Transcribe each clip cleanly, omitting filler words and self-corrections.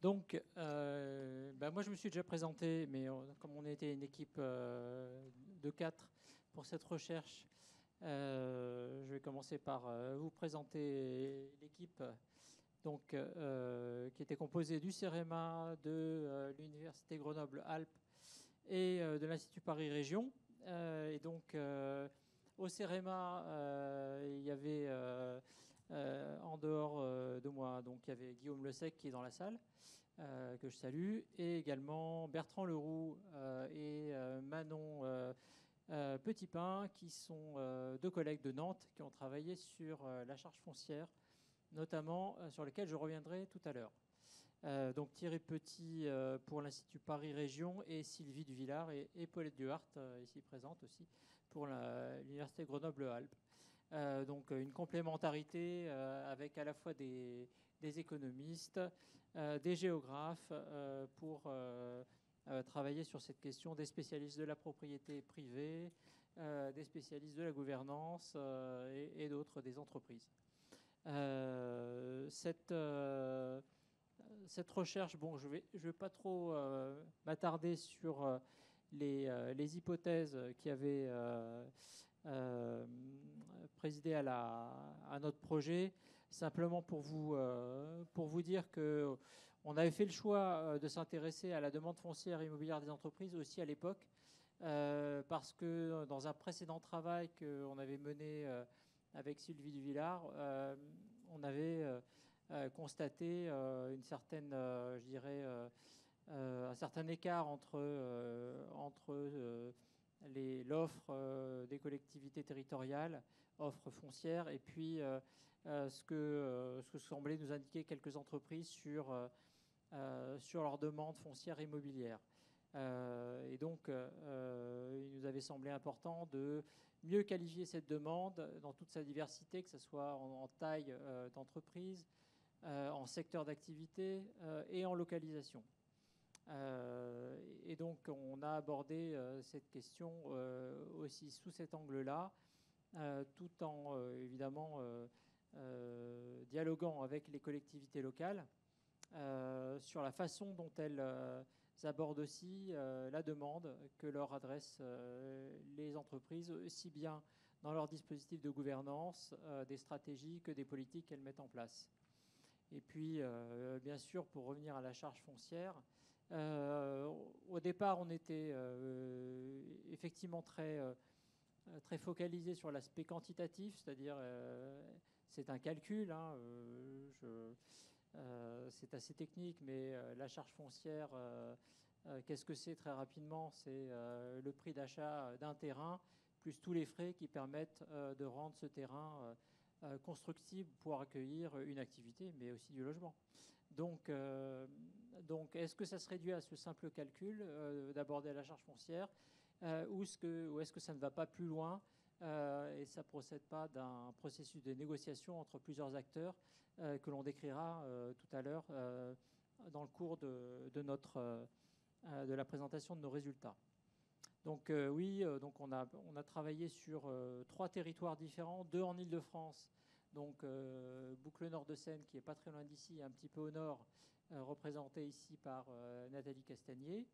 Donc, moi, je me suis déjà présenté, mais comme on était une équipe de 4 pour cette recherche, je vais commencer par vous présenter l'équipe qui était composée du CEREMA, de l'Université Grenoble-Alpes et de l'Institut Paris Région. Au CEREMA, il y avait en dehors de moi, donc il y avait Guillaume Lesec qui est dans la salle, que je salue, et également Bertrand Leroux et Manon Petitpain, qui sont deux collègues de Nantes qui ont travaillé sur la charge foncière, notamment sur lesquels je reviendrai tout à l'heure. Donc Thierry Petit pour l'Institut Paris Région et Sylvie Duvillard et Paulette Duhart, ici présente aussi, pour l'Université Grenoble-Alpes. Donc une complémentarité avec à la fois des économistes, des géographes pour travailler sur cette question, des spécialistes de la propriété privée, des spécialistes de la gouvernance et d'autres des entreprises. Cette recherche, bon, je vais pas trop m'attarder sur les hypothèses qui avaient présidé à notre projet, simplement pour vous dire que on avait fait le choix de s'intéresser à la demande foncière immobilière des entreprises aussi à l'époque, parce que dans un précédent travail qu'on avait mené avec Sylvie Duvillard, on avait constaté une certaine, je dirais, un certain écart entre l'offre des collectivités territoriales, offre foncière, et puis ce que semblaient nous indiquer quelques entreprises sur leur demande foncière immobilière. Il nous avait semblé important de mieux qualifier cette demande dans toute sa diversité, que ce soit en taille d'entreprise, en secteur d'activité et en localisation. On a abordé cette question aussi sous cet angle-là, tout en évidemment dialoguant avec les collectivités locales sur la façon dont elles abordent aussi la demande que leur adressent les entreprises, aussi bien dans leur dispositif de gouvernance, des stratégies que des politiques qu'elles mettent en place. Et puis, bien sûr, pour revenir à la charge foncière, au départ, on était effectivement très focalisé sur l'aspect quantitatif, c'est-à-dire c'est un calcul, hein, c'est assez technique, mais la charge foncière, qu'est-ce que c'est très rapidement? C'est le prix d'achat d'un terrain, plus tous les frais qui permettent de rendre ce terrain constructible pour accueillir une activité, mais aussi du logement. Donc est-ce que ça se réduit à ce simple calcul d'aborder la charge foncière ou est-ce que ça ne va pas plus loin et ça ne procède pas d'un processus de négociation entre plusieurs acteurs que l'on décrira tout à l'heure dans le cours de la présentation de nos résultats. Donc donc on a travaillé sur 3 territoires différents, 2 en Île-de-France, donc Boucle Nord de Seine qui est pas très loin d'ici, un petit peu au nord, représenté ici par Nathalie Castagnier,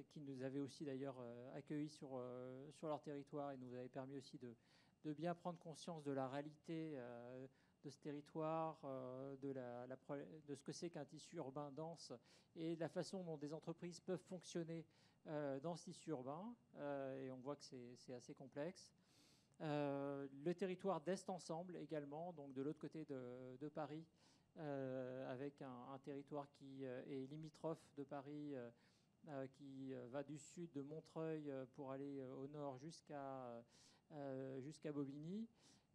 qui nous avait aussi d'ailleurs accueillis sur leur territoire et nous avait permis aussi de bien prendre conscience de la réalité de ce territoire, de ce que c'est qu'un tissu urbain dense et de la façon dont des entreprises peuvent fonctionner dans ce tissu urbain. Et on voit que c'est assez complexe. Le territoire d'Est Ensemble également, donc de l'autre côté de Paris, avec un territoire qui est limitrophe de Paris, qui va du sud de Montreuil pour aller au nord jusqu'à Bobigny,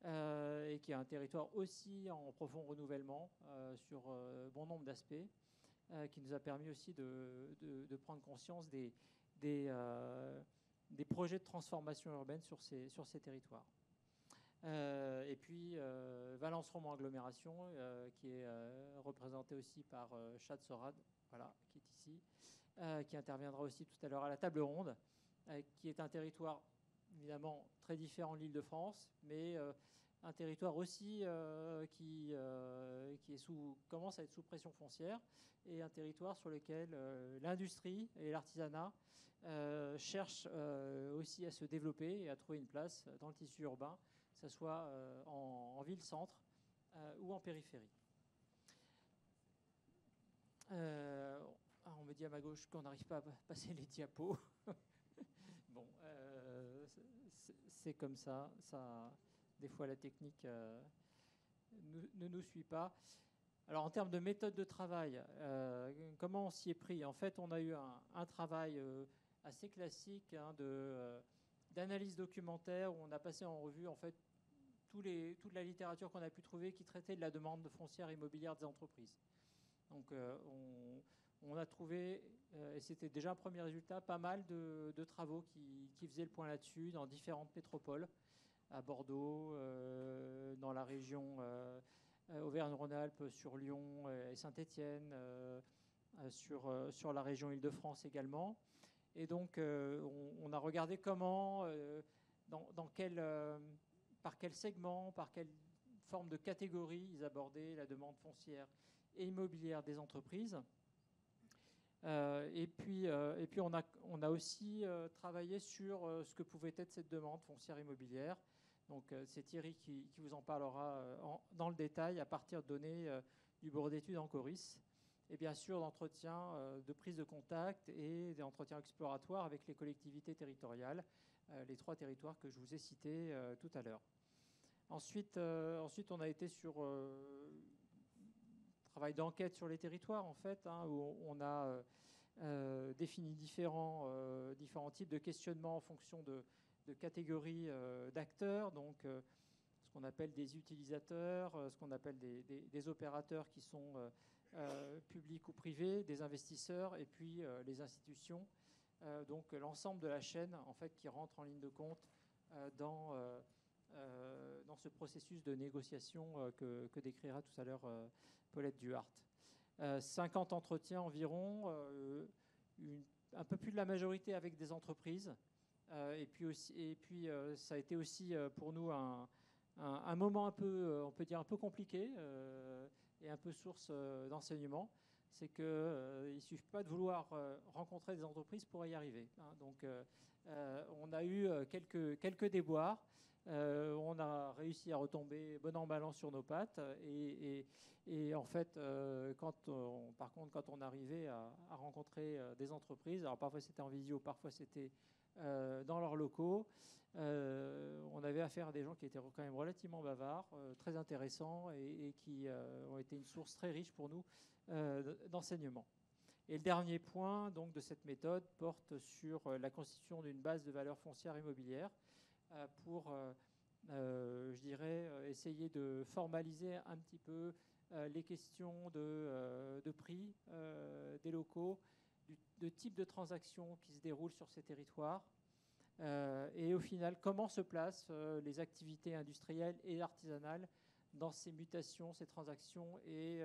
et qui est un territoire aussi en profond renouvellement sur bon nombre d'aspects, qui nous a permis aussi de prendre conscience des projets de transformation urbaine sur ces territoires. Et puis Valence-Romand Agglomération, qui est représentée aussi par Chad Sorad, voilà, qui est ici, qui interviendra aussi tout à l'heure à la table ronde, qui est un territoire évidemment très différent de l'Île-de-France, mais un territoire aussi qui commence à être sous pression foncière, et un territoire sur lequel l'industrie et l'artisanat cherchent aussi à se développer et à trouver une place dans le tissu urbain, que ce soit en ville-centre ou en périphérie. On me dit à ma gauche qu'on n'arrive pas à passer les diapos. Bon, c'est comme ça. Des fois, la technique ne nous suit pas. Alors, en termes de méthode de travail, comment on s'y est pris? En fait, on a eu un travail assez classique d'analyse documentaire, où on a passé en revue en fait toute la littérature qu'on a pu trouver qui traitait de la demande foncière immobilière des entreprises. Donc, on a trouvé, et c'était déjà un premier résultat, pas mal de travaux qui faisaient le point là-dessus dans différentes métropoles, à Bordeaux, dans la région Auvergne-Rhône-Alpes, sur Lyon et Saint-Étienne, sur la région Île-de-France également. Et donc, on a regardé comment, par quel segment, par quelle forme de catégorie ils abordaient la demande foncière et immobilière des entreprises. Et puis on a aussi travaillé sur ce que pouvait être cette demande foncière immobilière. Donc c'est Thierry qui vous en parlera dans le détail à partir de données du bureau d'études en Coris, et bien sûr d'entretien de prise de contact et d'entretien exploratoire avec les collectivités territoriales, les 3 territoires que je vous ai cités tout à l'heure. Ensuite, on a été sur travail d'enquête sur les territoires, en fait, où on a défini différents types de questionnements en fonction de catégories d'acteurs, donc ce qu'on appelle des utilisateurs, ce qu'on appelle des opérateurs qui sont publics ou privés, des investisseurs, et puis les institutions. Donc l'ensemble de la chaîne, en fait, qui rentre en ligne de compte dans ce processus de négociation que décrira tout à l'heure Paulette Duhart. 50 entretiens environ, un peu plus de la majorité avec des entreprises. Et puis ça a été aussi pour nous un moment un peu, on peut dire un peu compliqué et un peu source d'enseignement. C'est qu'il ne suffit pas de vouloir rencontrer des entreprises pour y arriver. Donc on a eu quelques déboires. On a réussi à retomber bon an mal an sur nos pattes, et en fait, par contre, quand on arrivait à rencontrer des entreprises, alors parfois c'était en visio, parfois c'était dans leurs locaux, on avait affaire à des gens qui étaient quand même relativement bavards, très intéressants, et qui ont été une source très riche pour nous d'enseignement. Et le dernier point donc, de cette méthode porte sur la constitution d'une base de valeur foncière immobilière pour, je dirais, essayer de formaliser un petit peu les questions de prix des locaux, de type de transactions qui se déroulent sur ces territoires, et au final, comment se placent les activités industrielles et artisanales dans ces mutations, ces transactions, et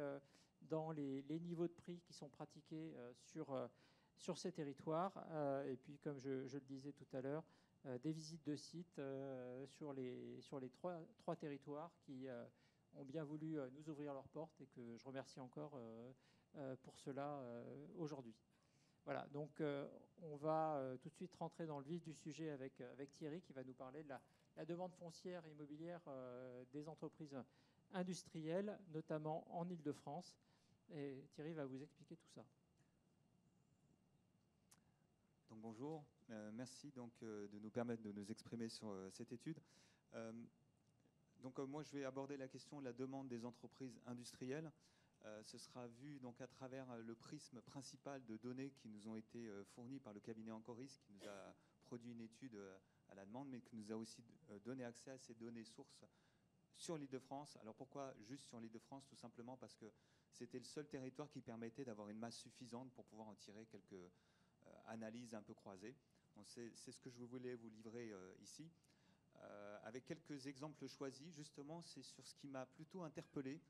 dans les niveaux de prix qui sont pratiqués sur ces territoires. Et puis, comme je le disais tout à l'heure, des visites de sites sur les trois territoires qui ont bien voulu nous ouvrir leurs portes, et que je remercie encore pour cela aujourd'hui. Voilà, donc on va tout de suite rentrer dans le vif du sujet avec Thierry, qui va nous parler de la demande foncière et immobilière des entreprises industrielles, notamment en Île-de-France. Et Thierry va vous expliquer tout ça. Donc bonjour, merci donc, de nous permettre de nous exprimer sur cette étude. Donc moi je vais aborder la question de la demande des entreprises industrielles. Ce sera vu donc à travers le prisme principal de données qui nous ont été fournies par le cabinet Ancoris, qui nous a produit une étude à la demande, mais qui nous a aussi donné accès à ces données sources sur l'Île-de-France. Alors pourquoi juste sur l'Île-de-France? Tout simplement parce que c'était le seul territoire qui permettait d'avoir une masse suffisante pour pouvoir en tirer quelques analyses un peu croisées. C'est ce que je voulais vous livrer ici. Avec quelques exemples choisis, justement, c'est sur ce qui m'a plutôt interpellé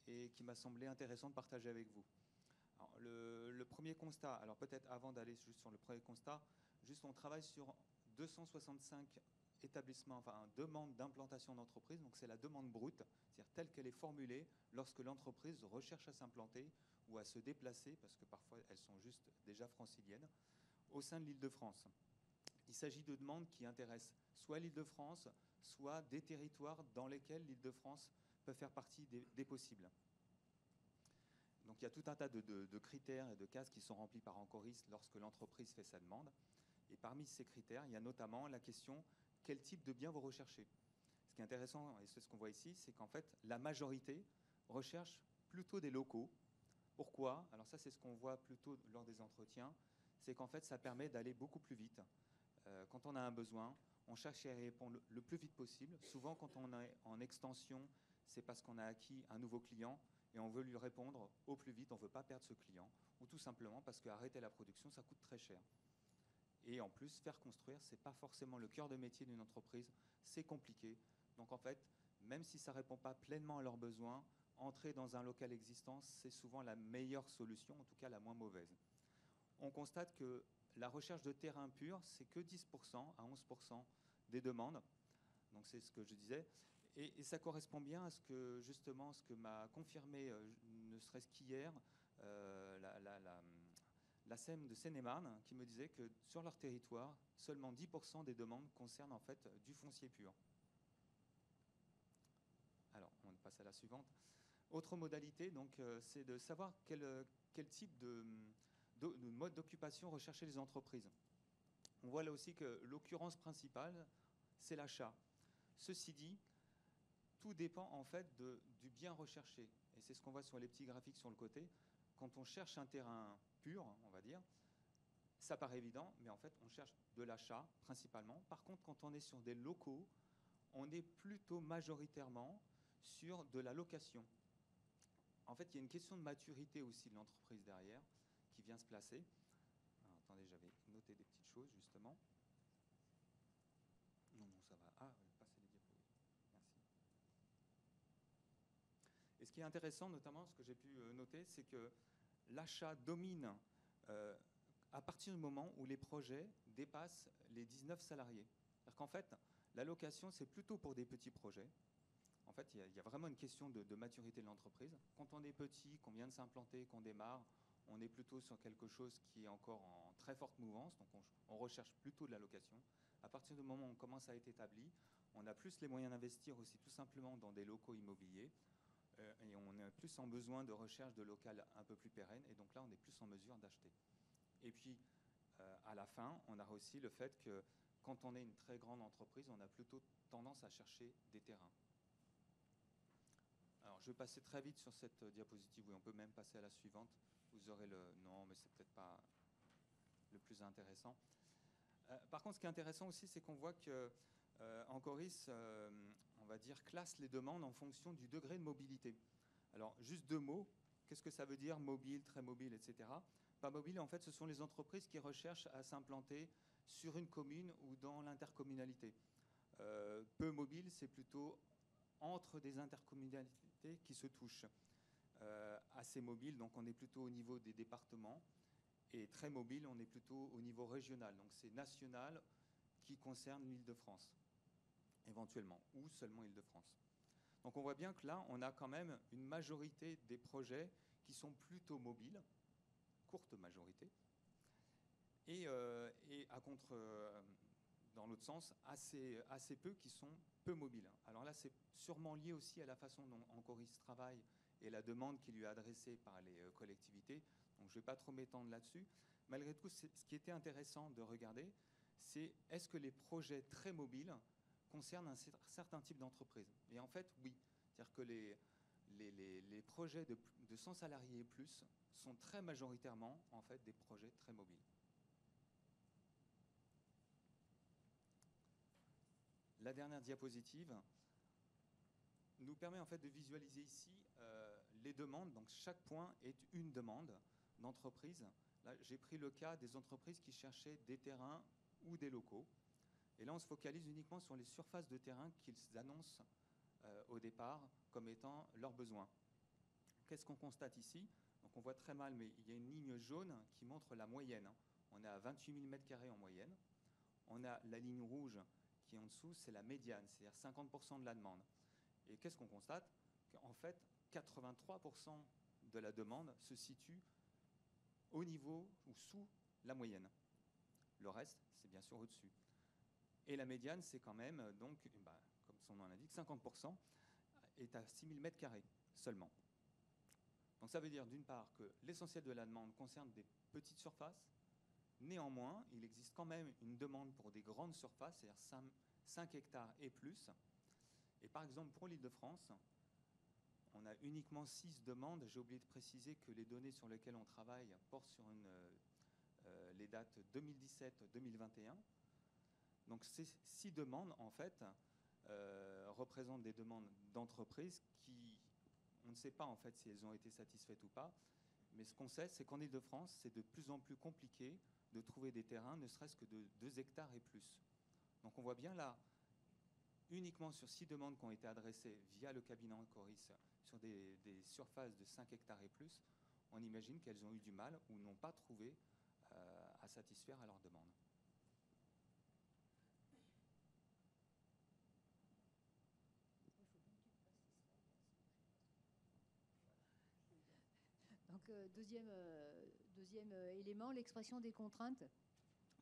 et qui m'a semblé intéressant de partager avec vous. Alors, le premier constat, alors peut-être avant d'aller juste sur le premier constat, juste on travaille sur 265 établissement, enfin, demande d'implantation d'entreprise, donc c'est la demande brute, c'est-à-dire telle qu'elle est formulée lorsque l'entreprise recherche à s'implanter ou à se déplacer, parce que parfois elles sont juste déjà franciliennes, au sein de l'Île-de-France. Il s'agit de demandes qui intéressent soit l'Île-de-France, soit des territoires dans lesquels l'Île-de-France peut faire partie des possibles. Donc il y a tout un tas de critères et de cases qui sont remplis par Ancoris lorsque l'entreprise fait sa demande. Et parmi ces critères, il y a notamment la question quel type de bien vous recherchez. Ce qui est intéressant, et c'est ce qu'on voit ici, c'est qu'en fait, la majorité recherche plutôt des locaux. Pourquoi? Alors ça, c'est ce qu'on voit plutôt lors des entretiens, c'est qu'en fait, ça permet d'aller beaucoup plus vite. Quand on a un besoin, on cherche à y répondre le plus vite possible. Souvent, quand on est en extension, c'est parce qu'on a acquis un nouveau client et on veut lui répondre au plus vite, on ne veut pas perdre ce client, ou tout simplement parce qu'arrêter la production, ça coûte très cher. Et en plus, faire construire, ce n'est pas forcément le cœur de métier d'une entreprise, c'est compliqué. Donc en fait, même si ça ne répond pas pleinement à leurs besoins, entrer dans un local existant, c'est souvent la meilleure solution, en tout cas la moins mauvaise. On constate que la recherche de terrain pur, c'est que 10% à 11% des demandes. Donc c'est ce que je disais. Et ça correspond bien à ce que, justement, ce que m'a confirmé, ne serait-ce qu'hier, la SEM de Seine-et-Marne, qui me disait que sur leur territoire, seulement 10% des demandes concernent en fait du foncier pur. Alors, on passe à la suivante. Autre modalité, donc, c'est de savoir quel type de mode d'occupation rechercher les entreprises. On voit là aussi que l'occurrence principale, c'est l'achat. Ceci dit, tout dépend en fait du bien recherché. Et c'est ce qu'on voit sur les petits graphiques sur le côté. Quand on cherche un terrain pur, on va dire, ça paraît évident, mais en fait, on cherche de l'achat principalement. Par contre, quand on est sur des locaux, on est plutôt majoritairement sur de la location. En fait, il y a une question de maturité aussi de l'entreprise derrière qui vient se placer. Alors, attendez, j'avais noté des petites choses justement. Non, ça va. Ah, passer les diapos. Merci. Et ce qui est intéressant, notamment, ce que j'ai pu noter, c'est que l'achat domine à partir du moment où les projets dépassent les 19 salariés. C'est-à-dire qu'en fait, la location, c'est plutôt pour des petits projets. En fait, il y a vraiment une question de maturité de l'entreprise. Quand on est petit, qu'on vient de s'implanter, qu'on démarre, on est plutôt sur quelque chose qui est encore en très forte mouvance, donc on recherche plutôt de la location. À partir du moment où on commence à être établi, on a plus les moyens d'investir aussi tout simplement dans des locaux immobiliers, et on a plus en besoin de recherche de local un peu plus pérenne, et donc là, on est plus en mesure d'acheter. Et puis, à la fin, on a aussi le fait que quand on est une très grande entreprise, on a plutôt tendance à chercher des terrains. Alors, je vais passer très vite sur cette diapositive. Oui, on peut même passer à la suivante. Vous aurez le... Non, mais c'est peut-être pas le plus intéressant. Par contre, ce qui est intéressant aussi, c'est qu'on voit que Ancoris, on va dire, classe les demandes en fonction du degré de mobilité. Alors, juste deux mots. Qu'est-ce que ça veut dire, mobile, très mobile, etc. Pas mobile, en fait, ce sont les entreprises qui recherchent à s'implanter sur une commune ou dans l'intercommunalité. Peu mobile, c'est plutôt entre des intercommunalités qui se touchent. Assez mobile, donc on est plutôt au niveau des départements, et très mobile, on est plutôt au niveau régional. Donc c'est national qui concerne l'Île-de-France, éventuellement, ou seulement Île-de-France. Donc on voit bien que là, on a quand même une majorité des projets qui sont plutôt mobiles, courte majorité, et dans l'autre sens, assez peu qui sont peu mobiles. Alors là, c'est sûrement lié aussi à la façon dont Ancoris travaille et la demande qui lui est adressée par les collectivités. Donc je ne vais pas trop m'étendre là-dessus. Malgré tout, ce qui était intéressant de regarder, c'est est-ce que les projets très mobiles concernent un certain type d'entreprise. Et en fait, oui. C'est-à-dire que les projets de 100 salariés et plus sont très majoritairement en fait des projets très mobiles. La dernière diapositive nous permet en fait de visualiser ici les demandes. Donc chaque point est une demande d'entreprise. Là, j'ai pris le cas des entreprises qui cherchaient des terrains ou des locaux. Et là, on se focalise uniquement sur les surfaces de terrain qu'ils annoncent au départ comme étant leurs besoins. Qu'est-ce qu'on constate ici? Donc on voit très mal, mais il y a une ligne jaune qui montre la moyenne. On est à 28 000 m² en moyenne. On a la ligne rouge qui est en dessous, c'est la médiane, c'est-à-dire 50% de la demande. Et qu'est-ce qu'on constate? Qu'en fait, 83% de la demande se situe au niveau ou sous la moyenne. Le reste, c'est bien sûr au-dessus. Et la médiane, c'est quand même, donc, comme son nom l'indique, 50% est à 6000 m² seulement. Donc ça veut dire d'une part que l'essentiel de la demande concerne des petites surfaces. Néanmoins, il existe quand même une demande pour des grandes surfaces, c'est-à-dire 5 hectares et plus. Et par exemple, pour l'Île-de-France, on a uniquement 6 demandes. J'ai oublié de préciser que les données sur lesquelles on travaille portent sur les dates 2017-2021. Donc ces 6 demandes, en fait, représentent des demandes d'entreprises qui, on ne sait pas en fait si elles ont été satisfaites ou pas, mais ce qu'on sait, c'est qu'en Île-de-France, c'est de plus en plus compliqué de trouver des terrains, ne serait-ce que de 2 hectares et plus. Donc on voit bien là, uniquement sur 6 demandes qui ont été adressées via le cabinet Ancoris sur des surfaces de 5 hectares et plus, on imagine qu'elles ont eu du mal ou n'ont pas trouvé à satisfaire à leurs demandes. Donc, deuxième élément, l'expression des contraintes.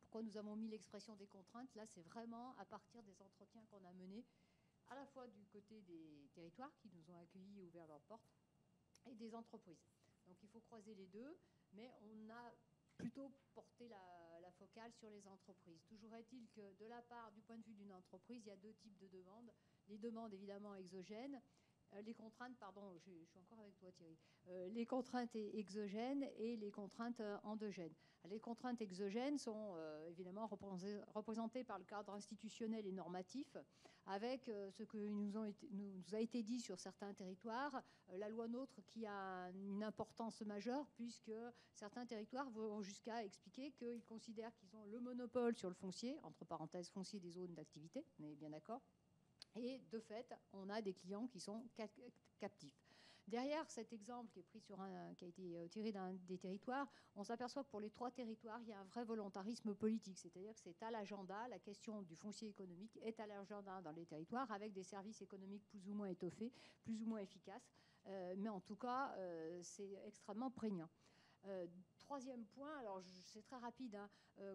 Pourquoi nous avons mis l'expression des contraintes? Là, c'est vraiment à partir des entretiens qu'on a menés, à la fois du côté des territoires qui nous ont accueillis et ouvert leurs portes, et des entreprises. Donc, il faut croiser les deux, mais on a plutôt porté la focale sur les entreprises. Toujours est-il que, de la part, du point de vue d'une entreprise, il y a 2 types de demandes. Les demandes, évidemment, exogènes. Les contraintes, pardon, je suis encore avec toi Thierry, les contraintes exogènes et les contraintes endogènes. Les contraintes exogènes sont évidemment représentées par le cadre institutionnel et normatif, avec ce que nous a été dit sur certains territoires, la loi NOTRe qui a une importance majeure, puisque certains territoires vont jusqu'à expliquer qu'ils considèrent qu'ils ont le monopole sur le foncier, entre parenthèses foncier des zones d'activité, on est bien d'accord. Et de fait, on a des clients qui sont captifs. Derrière cet exemple qui est pris qui a été tiré d'un des territoires, on s'aperçoit que pour les 3 territoires, il y a un vrai volontarisme politique. C'est-à-dire que c'est à l'agenda, la question du foncier économique est à l'agenda dans les territoires, avec des services économiques plus ou moins étoffés, plus ou moins efficaces. Mais en tout cas, c'est extrêmement prégnant. Troisième point, alors c'est très rapide, hein.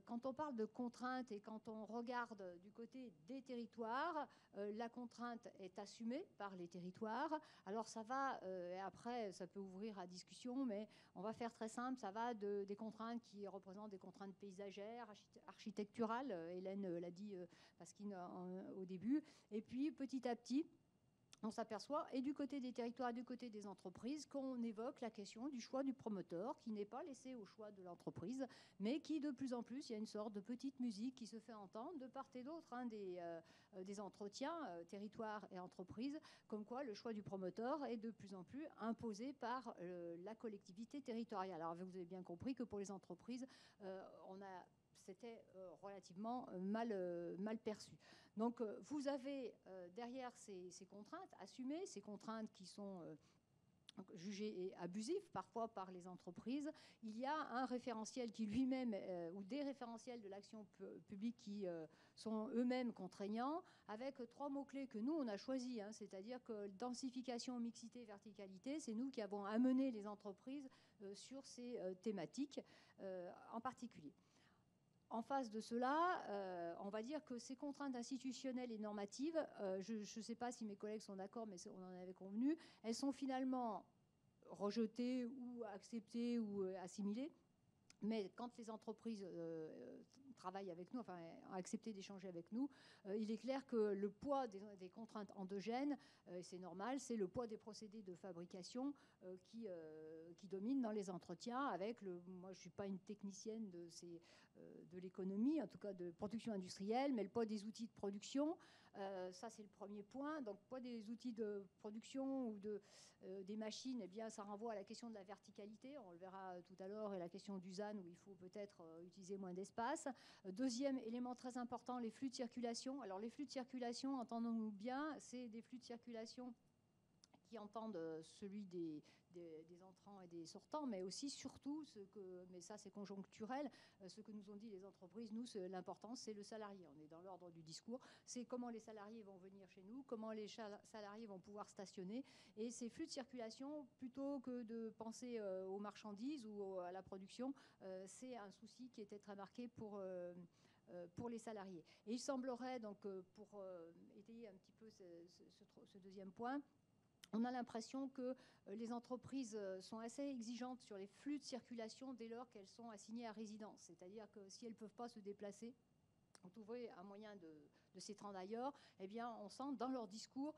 Quand on parle de contraintes et quand on regarde du côté des territoires, la contrainte est assumée par les territoires. Alors ça va, et après ça peut ouvrir à discussion, mais on va faire très simple, ça va des contraintes qui représentent des contraintes paysagères, architecturales, Hélène l'a dit Pasquine au début, et puis petit à petit, on s'aperçoit, et du côté des territoires et du côté des entreprises, qu'on évoque la question du choix du promoteur, qui n'est pas laissé au choix de l'entreprise, mais qui, de plus en plus, il y a une sorte de petite musique qui se fait entendre de part et d'autre des entretiens, territoires et entreprises, comme quoi le choix du promoteur est de plus en plus imposé par la collectivité territoriale. Alors, vous avez bien compris que pour les entreprises, c'était relativement mal perçu. Donc, vous avez derrière ces contraintes assumées, ces contraintes qui sont jugées abusives parfois par les entreprises, il y a un référentiel qui lui-même, ou des référentiels de l'action publique qui sont eux-mêmes contraignants, avec 3 mots-clés que nous, on a choisis, hein, c'est-à-dire que densification, mixité, verticalité, c'est nous qui avons amené les entreprises sur ces thématiques en particulier. En face de cela, on va dire que ces contraintes institutionnelles et normatives, je ne sais pas si mes collègues sont d'accord, mais on en avait convenu, elles sont finalement rejetées ou acceptées ou assimilées. Mais quand les entreprises travaillent avec nous, enfin ont accepté d'échanger avec nous, il est clair que le poids des contraintes endogènes, c'est normal, c'est le poids des procédés de fabrication qui domine dans les entretiens. Moi, je ne suis pas une technicienne de l'économie, en tout cas de production industrielle, mais le poids des outils de production, ça c'est le premier point. Donc, poids des outils de production ou des machines, eh bien, ça renvoie à la question de la verticalité, on le verra tout à l'heure, et la question du ZAN où il faut peut-être utiliser moins d'espace. Deuxième élément très important, les flux de circulation. Alors les flux de circulation, entendons-nous bien, c'est des flux de circulation qui entendent celui des des entrants et des sortants, mais aussi, surtout, mais ça c'est conjoncturel, ce que nous ont dit les entreprises, nous, l'important c'est le salarié. On est dans l'ordre du discours, c'est comment les salariés vont venir chez nous, comment les salariés vont pouvoir stationner, et ces flux de circulation, plutôt que de penser aux marchandises ou à la production, c'est un souci qui était très marqué pour les salariés. Et il semblerait, donc, pour étayer un petit peu ce deuxième point, on a l'impression que les entreprises sont assez exigeantes sur les flux de circulation dès lors qu'elles sont assignées à résidence. C'est-à-dire que si elles ne peuvent pas se déplacer ou trouver un moyen de s'y rendre ailleurs, eh bien, on sent dans leur discours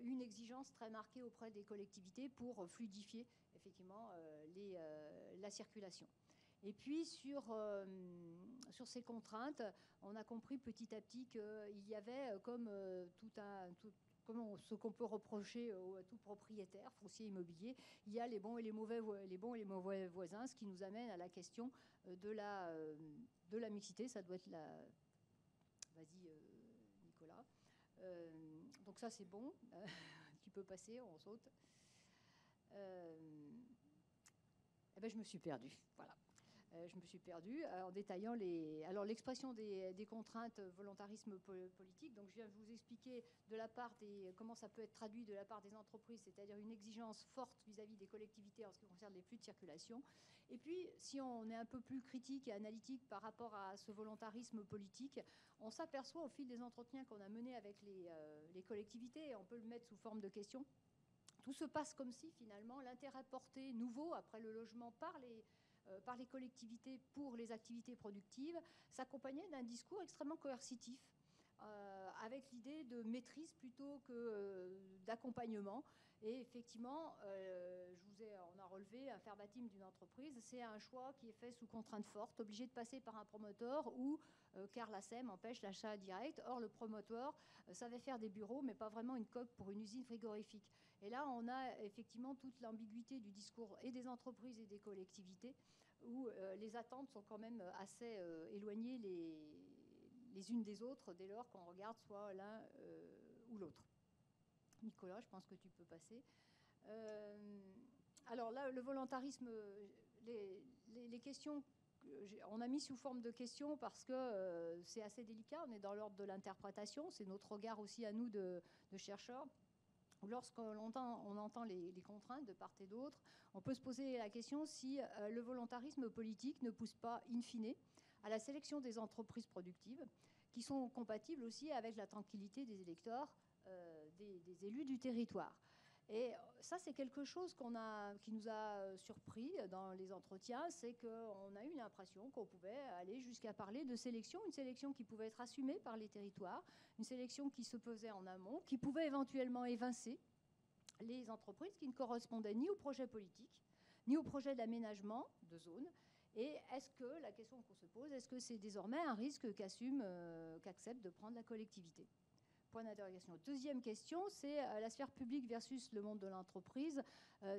une exigence très marquée auprès des collectivités pour fluidifier effectivement la circulation. Et puis, sur ces contraintes, on a compris petit à petit qu'il y avait comme ce qu'on peut reprocher à tout propriétaire foncier immobilier, il y a les bons et les mauvais voisins, ce qui nous amène à la question de la mixité. Ça doit être la... Vas-y, Nicolas. Donc ça, c'est bon. Tu peux passer, on saute. Eh ben, je me suis perdue. Voilà. Je me suis perdue en détaillant l'expression des contraintes volontarisme politique. Donc, je viens vous expliquer de la part comment ça peut être traduit de la part des entreprises, c'est-à-dire une exigence forte vis-à-vis des collectivités en ce qui concerne les flux de circulation. Et puis, si on est un peu plus critique et analytique par rapport à ce volontarisme politique, on s'aperçoit au fil des entretiens qu'on a menés avec les collectivités, et on peut le mettre sous forme de questions, tout se passe comme si, finalement, l'intérêt porté nouveau après le logement par les collectivités pour les activités productives s'accompagnait d'un discours extrêmement coercitif, avec l'idée de maîtrise plutôt que d'accompagnement. Et effectivement, on a relevé un verbatim d'une entreprise, c'est un choix qui est fait sous contrainte forte, obligé de passer par un promoteur car la SEM empêche l'achat direct. Or, le promoteur savait faire des bureaux, mais pas vraiment une coque pour une usine frigorifique. Et là, on a effectivement toute l'ambiguïté du discours et des entreprises et des collectivités, où les attentes sont quand même assez éloignées les unes des autres, dès lors qu'on regarde soit l'un ou l'autre. Nicolas, je pense que tu peux passer. Alors là, le volontarisme, les questions, on a mis sous forme de questions parce que c'est assez délicat, on est dans l'ordre de l'interprétation, c'est notre regard aussi à nous de chercheurs. Lorsqu'on entend les contraintes de part et d'autre, on peut se poser la question si le volontarisme politique ne pousse pas, in fine, à la sélection des entreprises productives qui sont compatibles aussi avec la tranquillité des électeurs, des élus du territoire. Et ça, c'est quelque chose qui nous a surpris dans les entretiens, c'est qu'on a eu l'impression qu'on pouvait aller jusqu'à parler de sélection, une sélection qui pouvait être assumée par les territoires, une sélection qui se faisait en amont, qui pouvait éventuellement évincer les entreprises qui ne correspondaient ni au projet politique, ni au projet d'aménagement de zone. Et est-ce que, la question qu'on se pose, est-ce que c'est désormais un risque qu'accepte de prendre la collectivité ? Point d'interrogation. Deuxième question, c'est la sphère publique versus le monde de l'entreprise.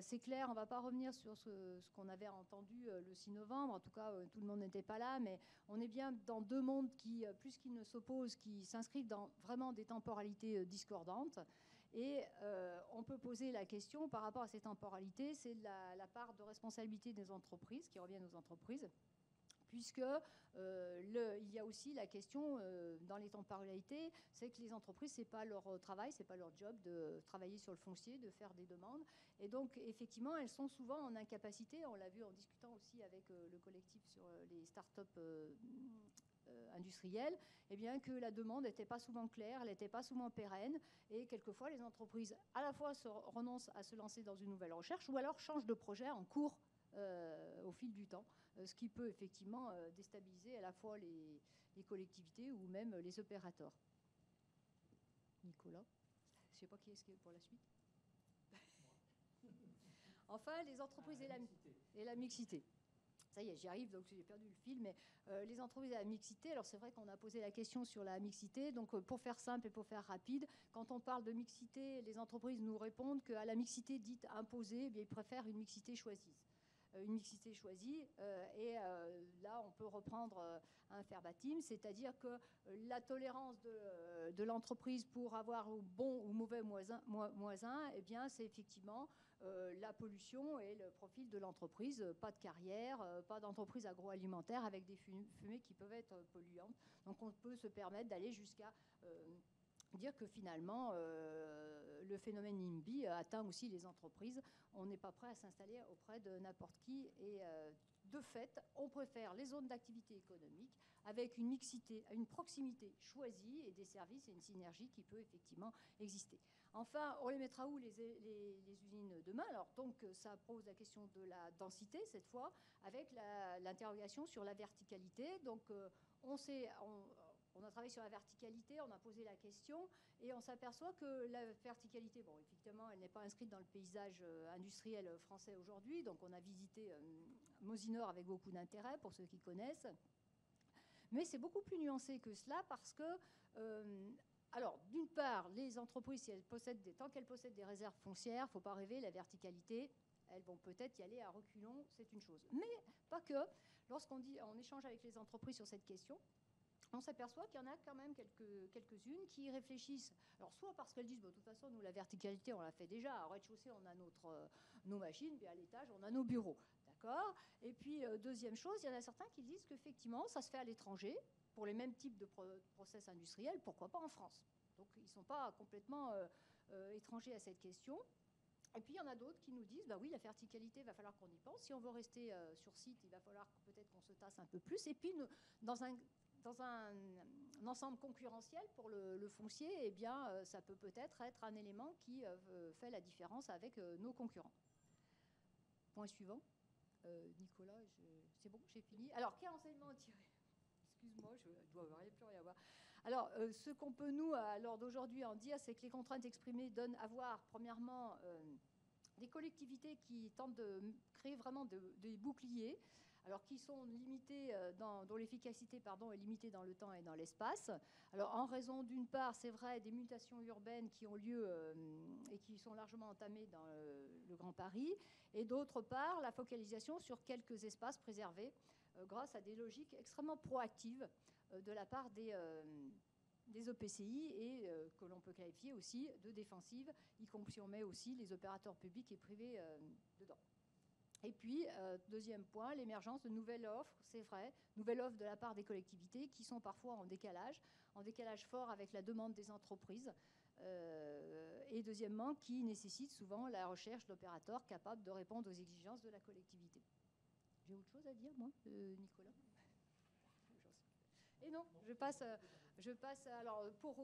C'est clair, on ne va pas revenir sur ce qu'on avait entendu le 6 novembre. En tout cas, tout le monde n'était pas là, mais on est bien dans deux mondes qui, plus qu'ils ne s'opposent, qui s'inscrivent dans vraiment des temporalités discordantes. Et on peut poser la question par rapport à ces temporalités, c'est la part de responsabilité des entreprises qui reviennent aux entreprises, puisque il y a aussi la question dans les temporalités, c'est que les entreprises, c'est pas leur travail, c'est pas leur job de travailler sur le foncier, de faire des demandes, et donc effectivement, elles sont souvent en incapacité. On l'a vu en discutant aussi avec le collectif sur les startups industrielles, eh bien que la demande n'était pas souvent claire, elle n'était pas souvent pérenne, et quelquefois les entreprises à la fois renoncent à se lancer dans une nouvelle recherche, ou alors changent de projet en cours au fil du temps, ce qui peut effectivement déstabiliser à la fois les collectivités ou même les opérateurs. Nicolas, je ne sais pas qui est-ce qui est pour la suite. Enfin, les entreprises et la mixité. Ça y est, j'y arrive, donc j'ai perdu le fil, mais les entreprises et la mixité, alors c'est vrai qu'on a posé la question sur la mixité, donc pour faire simple et pour faire rapide, quand on parle de mixité, les entreprises nous répondent qu'à la mixité dite imposée, eh bien, ils préfèrent une mixité choisie. une mixité choisie. Et là, on peut reprendre un verbatim, c'est-à-dire que la tolérance de l'entreprise pour avoir bon ou mauvais voisin, eh bien, c'est effectivement la pollution et le profil de l'entreprise. Pas de carrière, pas d'entreprise agroalimentaire avec des fumées qui peuvent être polluantes. Donc, on peut se permettre d'aller jusqu'à dire que finalement, le phénomène NIMBY atteint aussi les entreprises. On n'est pas prêt à s'installer auprès de n'importe qui. Et de fait, on préfère les zones d'activité économique avec une mixité, une proximité choisie et des services et une synergie qui peut effectivement exister. Enfin, on les mettra où les usines demain? Alors, donc, ça pose la question de la densité, cette fois, avec l'interrogation sur la verticalité. Donc, on a travaillé sur la verticalité, on a posé la question, et on s'aperçoit que la verticalité, bon, effectivement, elle n'est pas inscrite dans le paysage industriel français aujourd'hui. Donc, on a visité Mosinor avec beaucoup d'intérêt, pour ceux qui connaissent. Mais c'est beaucoup plus nuancé que cela, parce que... alors, d'une part, les entreprises, si tant qu'elles possèdent des réserves foncières, il ne faut pas rêver, la verticalité, elles vont peut-être y aller à reculons, c'est une chose. Mais pas que. Lorsqu'on échange avec les entreprises sur cette question, on s'aperçoit qu'il y en a quand même quelques-unes qui réfléchissent. Alors, soit parce qu'elles disent, bon, de toute façon, nous, la verticalité, on l'a fait déjà. Au rez-de-chaussée, on a nos machines, puis à l'étage, on a nos bureaux. D'accord ? Et puis, deuxième chose, il y en a certains qui disent qu'effectivement, ça se fait à l'étranger, pour les mêmes types de process industriels, pourquoi pas en France? Donc, ils ne sont pas complètement étrangers à cette question. Et puis, il y en a d'autres qui nous disent, bah oui, la verticalité, il va falloir qu'on y pense. Si on veut rester sur site, il va falloir peut-être qu'on se tasse un peu plus. Et puis, dans un ensemble concurrentiel pour le foncier, eh bien, ça peut peut-être être un élément qui fait la différence avec nos concurrents. Point suivant. Nicolas, c'est bon, j'ai fini. Alors, quel enseignement tirer? Excuse-moi, je dois plus rien voir. Alors, ce qu'on peut, nous, à l'heure d'aujourd'hui, en dire, c'est que les contraintes exprimées donnent à voir, premièrement, des collectivités qui tentent de créer vraiment des boucliers, alors qui sont limitées, dont l'efficacité est limitée dans le temps et dans l'espace. Alors, en raison, d'une part, c'est vrai, des mutations urbaines qui ont lieu et qui sont largement entamées dans le Grand Paris, et d'autre part, la focalisation sur quelques espaces préservés grâce à des logiques extrêmement proactives de la part des EPCI et que l'on peut qualifier aussi de défensives, y compris si on met aussi les opérateurs publics et privés dedans. Et puis, deuxième point, l'émergence de nouvelles offres, c'est vrai, nouvelles offres de la part des collectivités qui sont parfois en décalage fort avec la demande des entreprises. Et deuxièmement, qui nécessitent souvent la recherche d'opérateurs capables de répondre aux exigences de la collectivité. J'ai autre chose à dire, moi, Nicolas? Et non, je passe alors, pour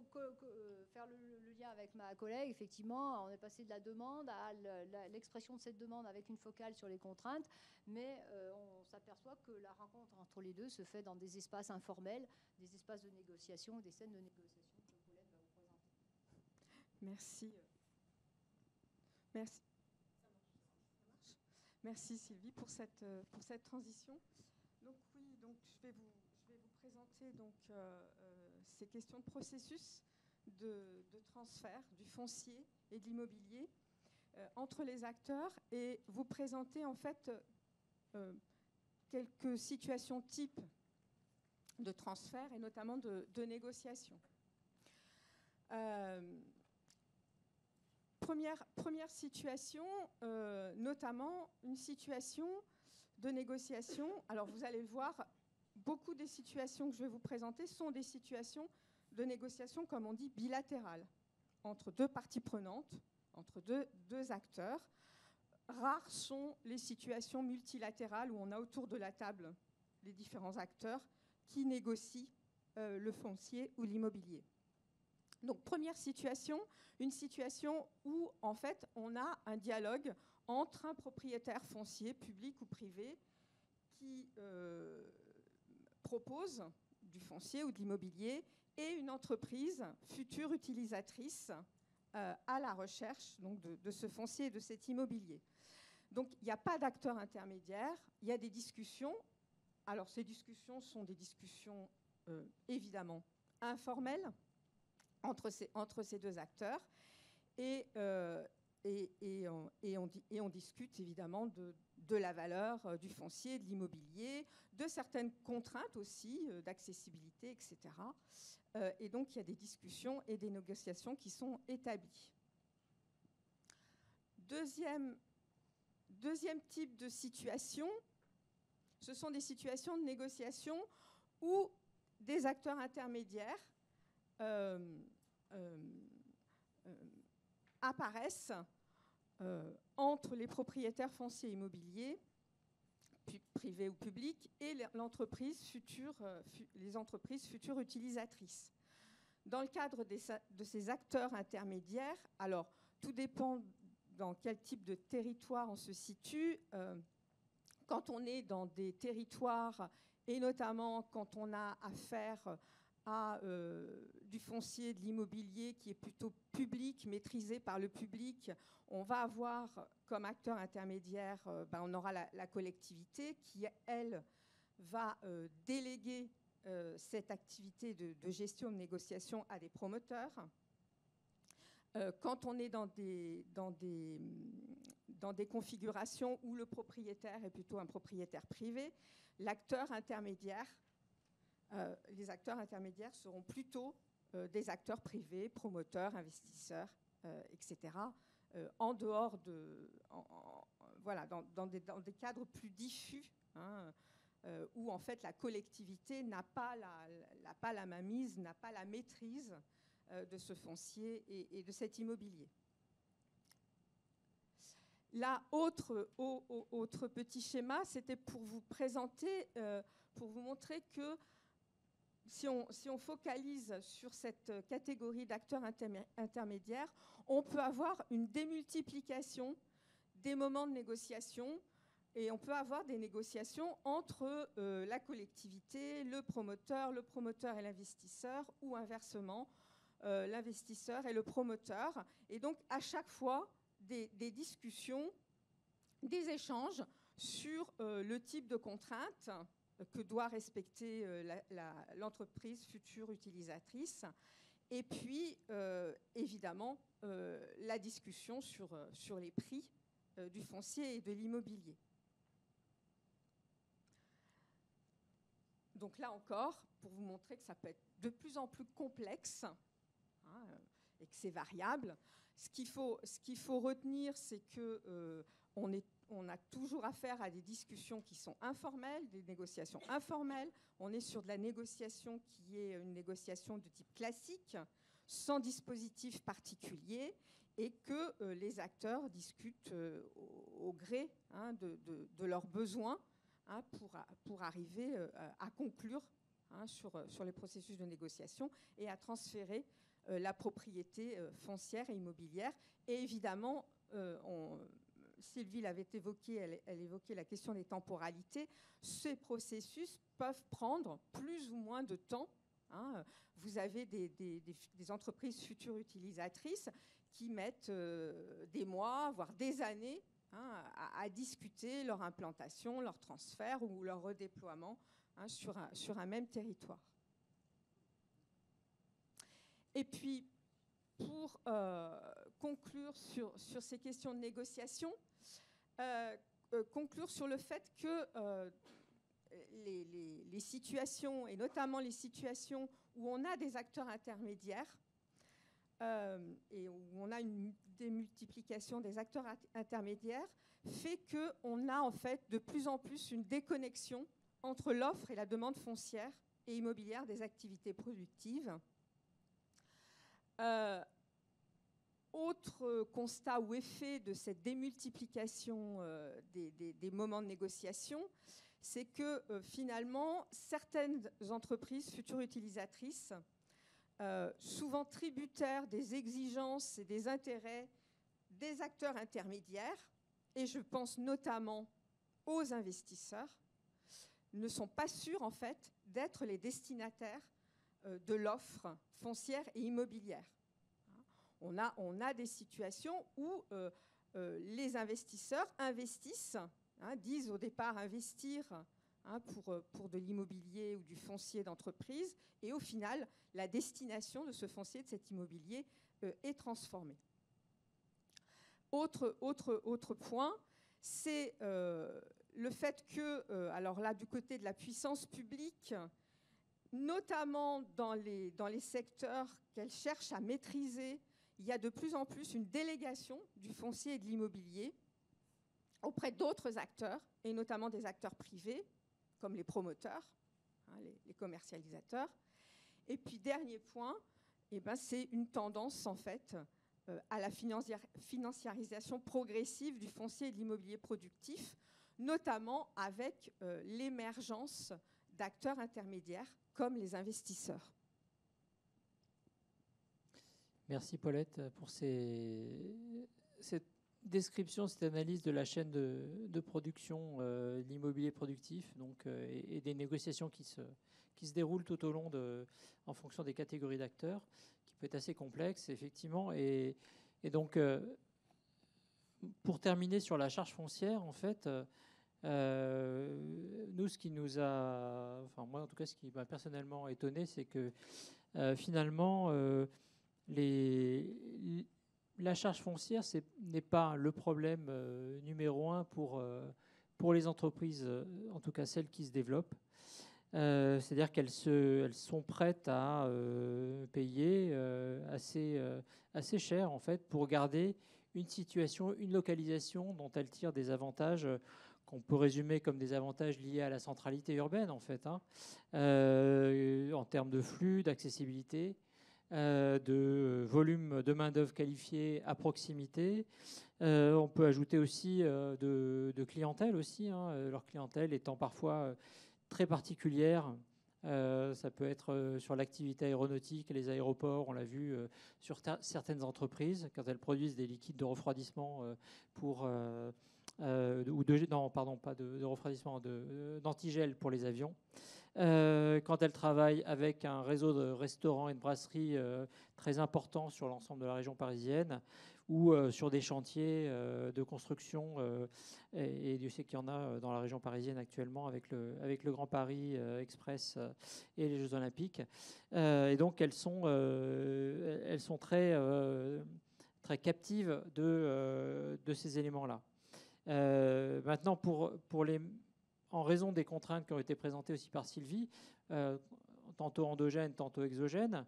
faire le lien avec ma collègue, effectivement, on est passé de la demande à l'expression de cette demande avec une focale sur les contraintes, mais on s'aperçoit que la rencontre entre les deux se fait dans des espaces informels, des espaces de négociation, des scènes de négociation que Paulette va vous présenter. Merci. Merci. Merci Sylvie pour cette transition. Donc oui, donc je vais vous présenter donc ces questions de processus de transfert du foncier et de l'immobilier entre les acteurs et vous présenter en fait quelques situations types de transfert et notamment de négociation. Première situation, notamment une situation de négociation. Alors vous allez voir, beaucoup des situations que je vais vous présenter sont des situations de négociation, comme on dit, bilatérales, entre deux parties prenantes, entre deux acteurs. Rares sont les situations multilatérales où on a autour de la table les différents acteurs qui négocient le foncier ou l'immobilier. Donc, première situation, une situation où, en fait, on a un dialogue entre un propriétaire foncier, public ou privé, qui propose du foncier ou de l'immobilier, et une entreprise future utilisatrice à la recherche donc, de ce foncier et de cet immobilier. Donc, il n'y a pas d'acteur intermédiaire, il y a des discussions. Alors, ces discussions sont des discussions évidemment informelles, entre ces deux acteurs et on discute évidemment de la valeur du foncier, de l'immobilier, de certaines contraintes aussi, d'accessibilité, etc. Et donc, il y a des discussions et des négociations qui sont établies. Deuxième type de situation, ce sont des situations de négociation où des acteurs intermédiaires apparaissent entre les propriétaires fonciers immobiliers, privés ou publics, et les entreprises futures utilisatrices. Dans le cadre de ces acteurs intermédiaires, alors tout dépend dans quel type de territoire on se situe. Quand on est dans des territoires, et notamment quand on a affaire à du foncier, de l'immobilier qui est plutôt public, maîtrisé par le public, on va avoir comme acteur intermédiaire, on aura la collectivité qui, elle, va déléguer cette activité de gestion de négociation à des promoteurs. Quand on est dans des configurations où le propriétaire est plutôt un propriétaire privé, l'acteur intermédiaire, les acteurs intermédiaires seront plutôt des acteurs privés, promoteurs, investisseurs, etc., en dehors voilà, dans des cadres plus diffus, hein, où en fait la collectivité n'a pas la mainmise, n'a pas la maîtrise de ce foncier et de cet immobilier. Là, autre petit schéma, c'était pour vous présenter, pour vous montrer que si on focalise sur cette catégorie d'acteurs intermédiaires, on peut avoir une démultiplication des moments de négociation et on peut avoir des négociations entre la collectivité, le promoteur et l'investisseur, ou inversement, l'investisseur et le promoteur. Et donc, à chaque fois, des discussions, des échanges sur le type de contraintes que doit respecter l'entreprise future utilisatrice. Et puis, évidemment, la discussion sur les prix du foncier et de l'immobilier. Donc là encore, pour vous montrer que ça peut être de plus en plus complexe, hein, et que c'est variable, ce qu'il faut retenir, c'est qu'on a toujours affaire à des discussions qui sont informelles, des négociations informelles. On est sur de la négociation qui est une négociation de type classique, sans dispositif particulier, et que les acteurs discutent au gré, hein, de leurs besoins, hein, pour arriver à conclure, hein, sur les processus de négociation et à transférer la propriété foncière et immobilière. Et évidemment, Sylvie l'avait évoqué, elle évoquait la question des temporalités. Ces processus peuvent prendre plus ou moins de temps, hein. Vous avez des entreprises futures utilisatrices qui mettent des mois, voire des années, hein, à discuter leur implantation, leur transfert ou leur redéploiement, hein, sur un même territoire. Et puis, pour conclure sur ces questions de négociation, conclure sur le fait que les situations, et notamment les situations où on a des acteurs intermédiaires, et où on a une démultiplication des acteurs intermédiaires, fait qu'on a en fait de plus en plus une déconnexion entre l'offre et la demande foncière et immobilière des activités productives. Autre constat ou effet de cette démultiplication des moments de négociation, c'est que finalement, certaines entreprises futures utilisatrices, souvent tributaires des exigences et des intérêts des acteurs intermédiaires, et je pense notamment aux investisseurs, ne sont pas sûrs en fait d'être les destinataires de l'offre foncière et immobilière. On a des situations où les investisseurs investissent, hein, disent au départ investir, hein, pour de l'immobilier ou du foncier d'entreprise, et au final, la destination de ce foncier, de cet immobilier, est transformée. Autre point, c'est le fait que, alors là, du côté de la puissance publique, notamment dans les secteurs qu'elle cherche à maîtriser, il y a de plus en plus une délégation du foncier et de l'immobilier auprès d'autres acteurs, et notamment des acteurs privés, comme les promoteurs, hein, les commercialisateurs. Et puis, dernier point, eh ben, c'est une tendance, en fait, à la financiarisation progressive du foncier et de l'immobilier productif, notamment avec l'émergence d'acteurs intermédiaires comme les investisseurs. Merci Paulette pour cette description, cette analyse de la chaîne de production de l'immobilier productif donc, et des négociations qui se déroulent tout au long en fonction des catégories d'acteurs, qui peut être assez complexe, effectivement. Et donc, pour terminer sur la charge foncière, en fait, nous, ce qui nous a... Enfin, moi, en tout cas, ce qui m'a personnellement étonné, c'est que finalement, la charge foncière, n'est pas le problème numéro un pour les entreprises, en tout cas celles qui se développent. C'est-à-dire qu'elles sont prêtes à payer assez cher en fait pour garder une situation, une localisation dont elles tirent des avantages qu'on peut résumer comme des avantages liés à la centralité urbaine en fait, hein, en termes de flux, d'accessibilité, de volume de main-d'œuvre qualifiée à proximité. On peut ajouter aussi de clientèle aussi, hein, leur clientèle étant parfois très particulière. Ça peut être sur l'activité aéronautique, les aéroports, on l'a vu sur certaines entreprises, quand elles produisent des liquides de refroidissement d'antigel pour les avions. Quand elles travaillent avec un réseau de restaurants et de brasseries très important sur l'ensemble de la région parisienne, ou sur des chantiers de construction, et Dieu sait qu'il y en a dans la région parisienne actuellement avec le Grand Paris Express et les Jeux Olympiques. Et donc elles sont très, très captives de ces éléments-là. Maintenant, en raison des contraintes qui ont été présentées aussi par Sylvie, tantôt endogènes, tantôt exogènes,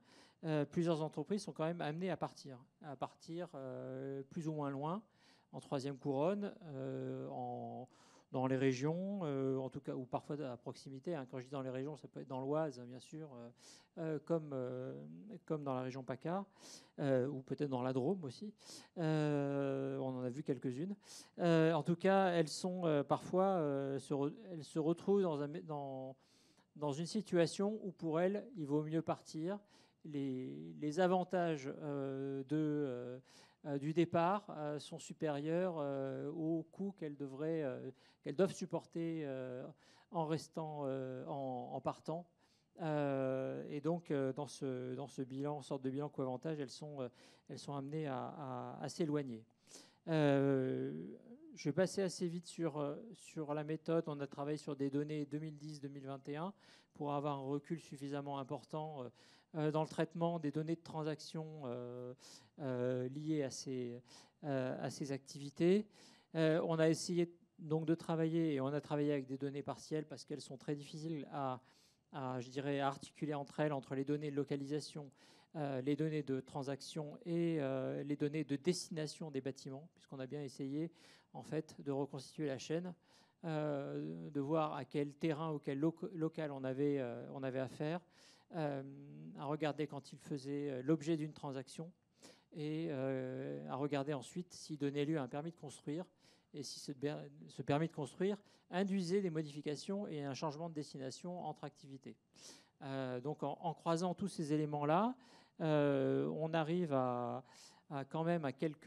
plusieurs entreprises sont quand même amenées à partir plus ou moins loin, en troisième couronne, dans les régions, en tout cas, ou parfois à proximité. Hein. Quand je dis dans les régions, ça peut être dans l'Oise, bien sûr, comme dans la région PACA, ou peut-être dans la Drôme aussi. On en a vu quelques-unes. En tout cas, elles sont parfois, elles se retrouvent dans une situation où pour elles, il vaut mieux partir. Les avantages du départ sont supérieurs aux coûts qu'elles doivent supporter en restant, en partant. Et donc, dans ce bilan, sorte de bilan coût-avantage, elles sont amenées à s'éloigner. Je vais passer assez vite sur la méthode. On a travaillé sur des données 2010-2021 pour avoir un recul suffisamment important dans le traitement des données de transactions liées à ces activités. On a essayé donc de travailler, et on a travaillé avec des données partielles parce qu'elles sont très difficiles à articuler entre elles, entre les données de localisation, les données de transaction et les données de destination des bâtiments, puisqu'on a bien essayé en fait de reconstituer la chaîne, de voir à quel terrain ou quel local on avait affaire, à regarder quand il faisait l'objet d'une transaction et à regarder ensuite s'il donnait lieu à un permis de construire et si ce permis de construire induisait des modifications et un changement de destination entre activités. Donc en croisant tous ces éléments-là, on arrive quand même à quelques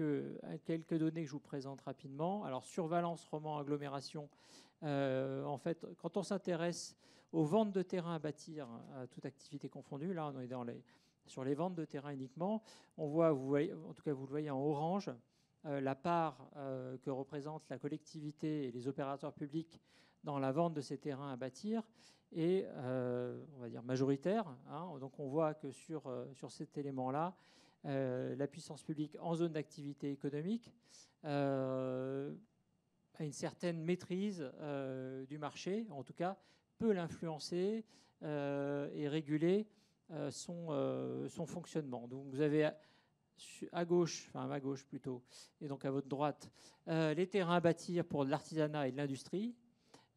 données que je vous présente rapidement. Alors sur Valence, Romans, agglomération, en fait, quand on s'intéresse aux ventes de terrain à bâtir, toute activité confondue, là on est sur les ventes de terrain uniquement, on voit, en tout cas vous le voyez en orange, la part que représente la collectivité et les opérateurs publics dans la vente de ces terrains à bâtir est, on va dire, majoritaire. Hein. Donc on voit que sur cet élément-là, la puissance publique en zone d'activité économique a une certaine maîtrise du marché, en tout cas peut l'influencer et réguler son fonctionnement. Donc vous avez à gauche, enfin à gauche plutôt, et donc à votre droite, les terrains à bâtir pour de l'artisanat et de l'industrie,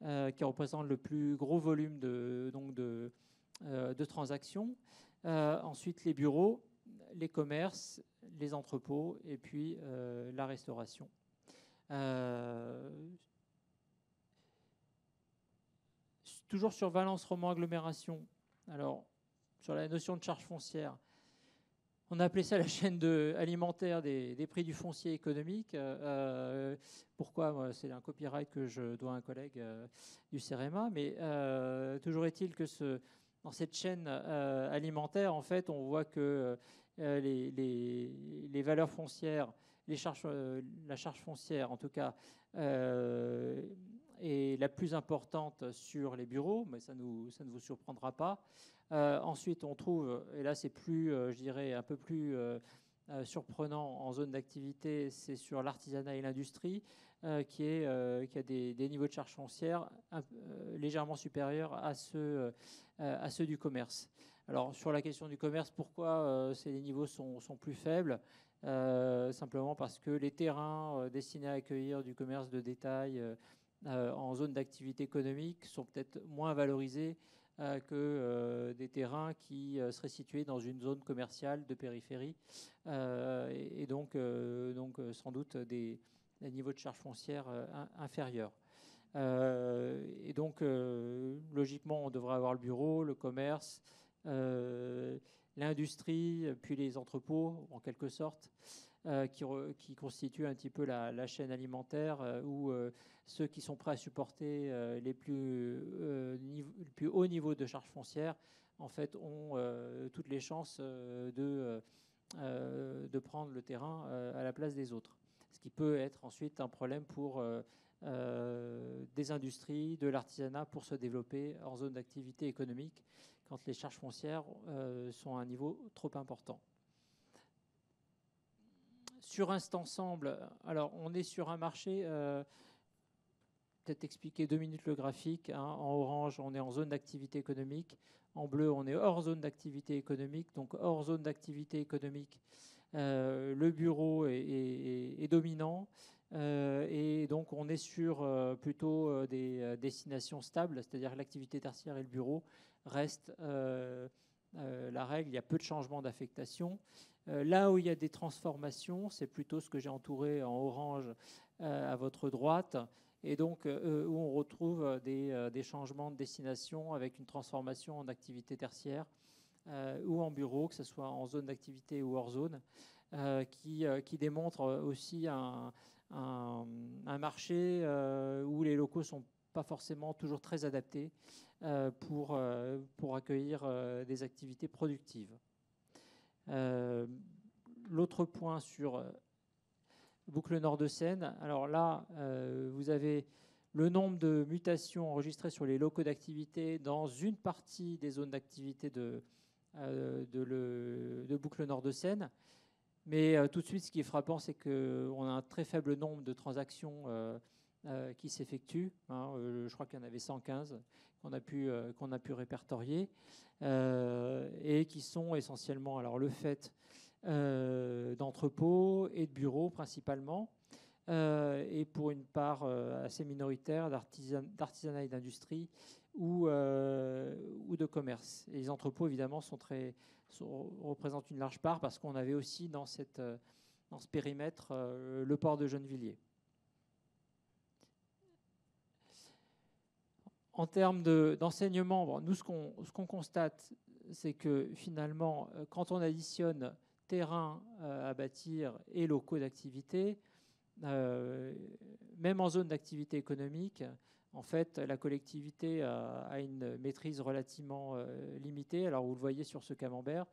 qui représentent le plus gros volume de transactions. Ensuite, les bureaux, les commerces, les entrepôts, et puis la restauration. Toujours sur Valence Romand Agglomération, alors sur la notion de charge foncière, on a appelé ça la chaîne alimentaire des prix du foncier économique. Pourquoi? C'est un copyright que je dois à un collègue du CEREMA, mais toujours est-il que dans cette chaîne alimentaire, en fait, on voit que les valeurs foncières, la charge foncière, en tout cas, est la plus importante sur les bureaux, mais ça ne vous surprendra pas. Ensuite, on trouve, et là c'est plus, je dirais, un peu plus surprenant en zone d'activité, c'est sur l'artisanat et l'industrie, qui a des niveaux de charge foncière légèrement supérieurs à ceux du commerce. Alors sur la question du commerce, pourquoi ces niveaux sont plus faibles? Simplement parce que les terrains destinés à accueillir du commerce de détail en zone d'activité économique sont peut-être moins valorisés que des terrains qui seraient situés dans une zone commerciale de périphérie et donc sans doute des niveaux de charge foncière inférieurs. Et donc logiquement on devrait avoir le bureau, le commerce, l'industrie, puis les entrepôts en quelque sorte, qui constituent un petit peu la chaîne alimentaire où ceux qui sont prêts à supporter le plus haut niveau de charge foncière en fait ont toutes les chances de prendre le terrain à la place des autres. Ce qui peut être ensuite un problème pour des industries, de l'artisanat pour se développer en zone d'activité économique quand les charges foncières sont à un niveau trop important. Sur Instant Ensemble, alors on est sur un marché, peut-être expliquer 2 minutes le graphique, hein. En orange, on est en zone d'activité économique. En bleu, on est hors zone d'activité économique. Donc hors zone d'activité économique, le bureau est dominant. Et donc on est sur plutôt des destinations stables, c'est-à-dire que l'activité tertiaire et le bureau restent la règle. Il y a peu de changements d'affectation. Là où il y a des transformations, c'est plutôt ce que j'ai entouré en orange à votre droite, et donc où on retrouve des changements de destination avec une transformation en activité tertiaire ou en bureau, que ce soit en zone d'activité ou hors zone, qui démontre aussi un marché où les locaux ne sont pas forcément toujours très adaptés pour accueillir des activités productives. L'autre point sur Boucle Nord de Seine, alors là, vous avez le nombre de mutations enregistrées sur les locaux d'activité dans une partie des zones d'activité de Boucle Nord de Seine. Mais tout de suite, ce qui est frappant, c'est qu'on a un très faible nombre de transactions qui s'effectuent. Hein, je crois qu'il y en avait 115 qu'on a pu répertorier et qui sont essentiellement alors, le fait d'entrepôts et de bureaux principalement, et pour une part assez minoritaire d'artisanat et d'industrie ou de commerce. Et les entrepôts, évidemment, représentent une large part parce qu'on avait aussi dans ce périmètre le port de Gennevilliers. En termes d'enseignement, bon, nous, ce qu'on constate, c'est que finalement, quand on additionne terrain à bâtir et locaux d'activité, même en zone d'activité économique, en fait, la collectivité a une maîtrise relativement limitée. Alors, vous le voyez sur ce camembert.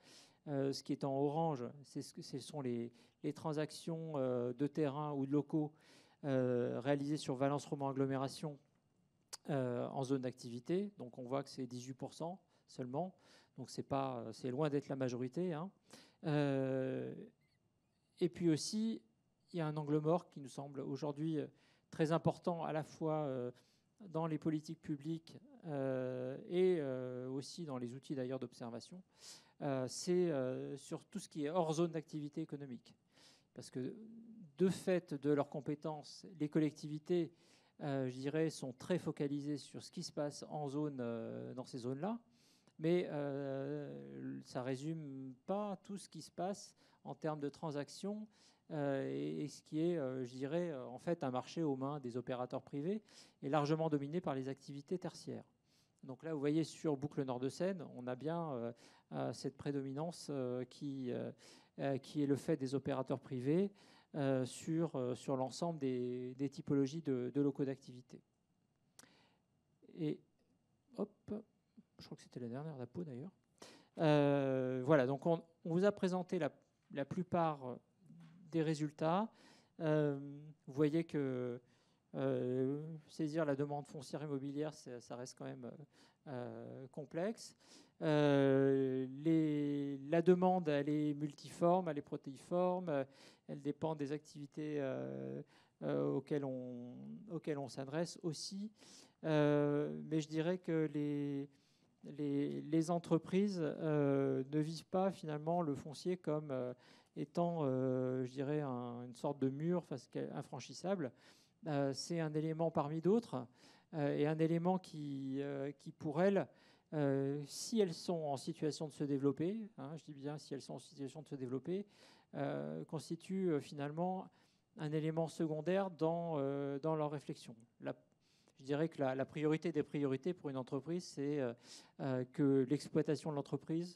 Ce qui est en orange, ce sont les transactions de terrain ou de locaux réalisées sur Valence Romand Agglomération en zone d'activité. Donc, on voit que c'est 18% seulement. Donc, c'est loin d'être la majorité. Hein. Et puis aussi, il y a un angle mort qui nous semble aujourd'hui très important à la fois dans les politiques publiques et aussi dans les outils d'ailleurs d'observation, c'est sur tout ce qui est hors zone d'activité économique. Parce que de fait de leurs compétences, les collectivités, je dirais, sont très focalisées sur ce qui se passe en zone, dans ces zones-là, mais ça ne résume pas tout ce qui se passe en termes de transactions et ce qui est, je dirais, en fait un marché aux mains des opérateurs privés et largement dominé par les activités tertiaires. Donc là, vous voyez, sur Boucle Nord de Seine, on a bien cette prédominance qui est le fait des opérateurs privés sur l'ensemble des typologies de locaux d'activité. Et hop, je crois que c'était la dernière d'apo d'ailleurs. Voilà, donc on vous a présenté la plupart des résultats. Vous voyez que saisir la demande foncière immobilière, ça reste quand même complexe. La demande, elle est multiforme, elle est protéiforme, elle dépend des activités auxquelles on s'adresse aussi. Mais je dirais que les entreprises ne vivent pas finalement le foncier comme étant, je dirais, une sorte de mur infranchissable. C'est un élément parmi d'autres et un élément qui pour elles, si elles sont en situation de se développer, je dis bien si elles sont en situation de se développer, constitue finalement un élément secondaire dans leur réflexion. Je dirais que la priorité des priorités pour une entreprise, c'est que l'exploitation de l'entreprise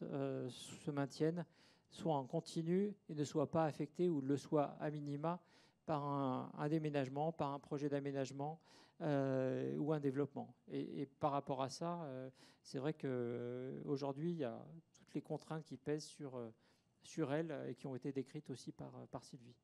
se maintienne, soit en continu et ne soit pas affectée ou le soit à minima par un déménagement, par un projet d'aménagement ou un développement. Et par rapport à ça, c'est vrai qu'aujourd'hui, il y a toutes les contraintes qui pèsent sur elles et qui ont été décrites aussi par Sylvie.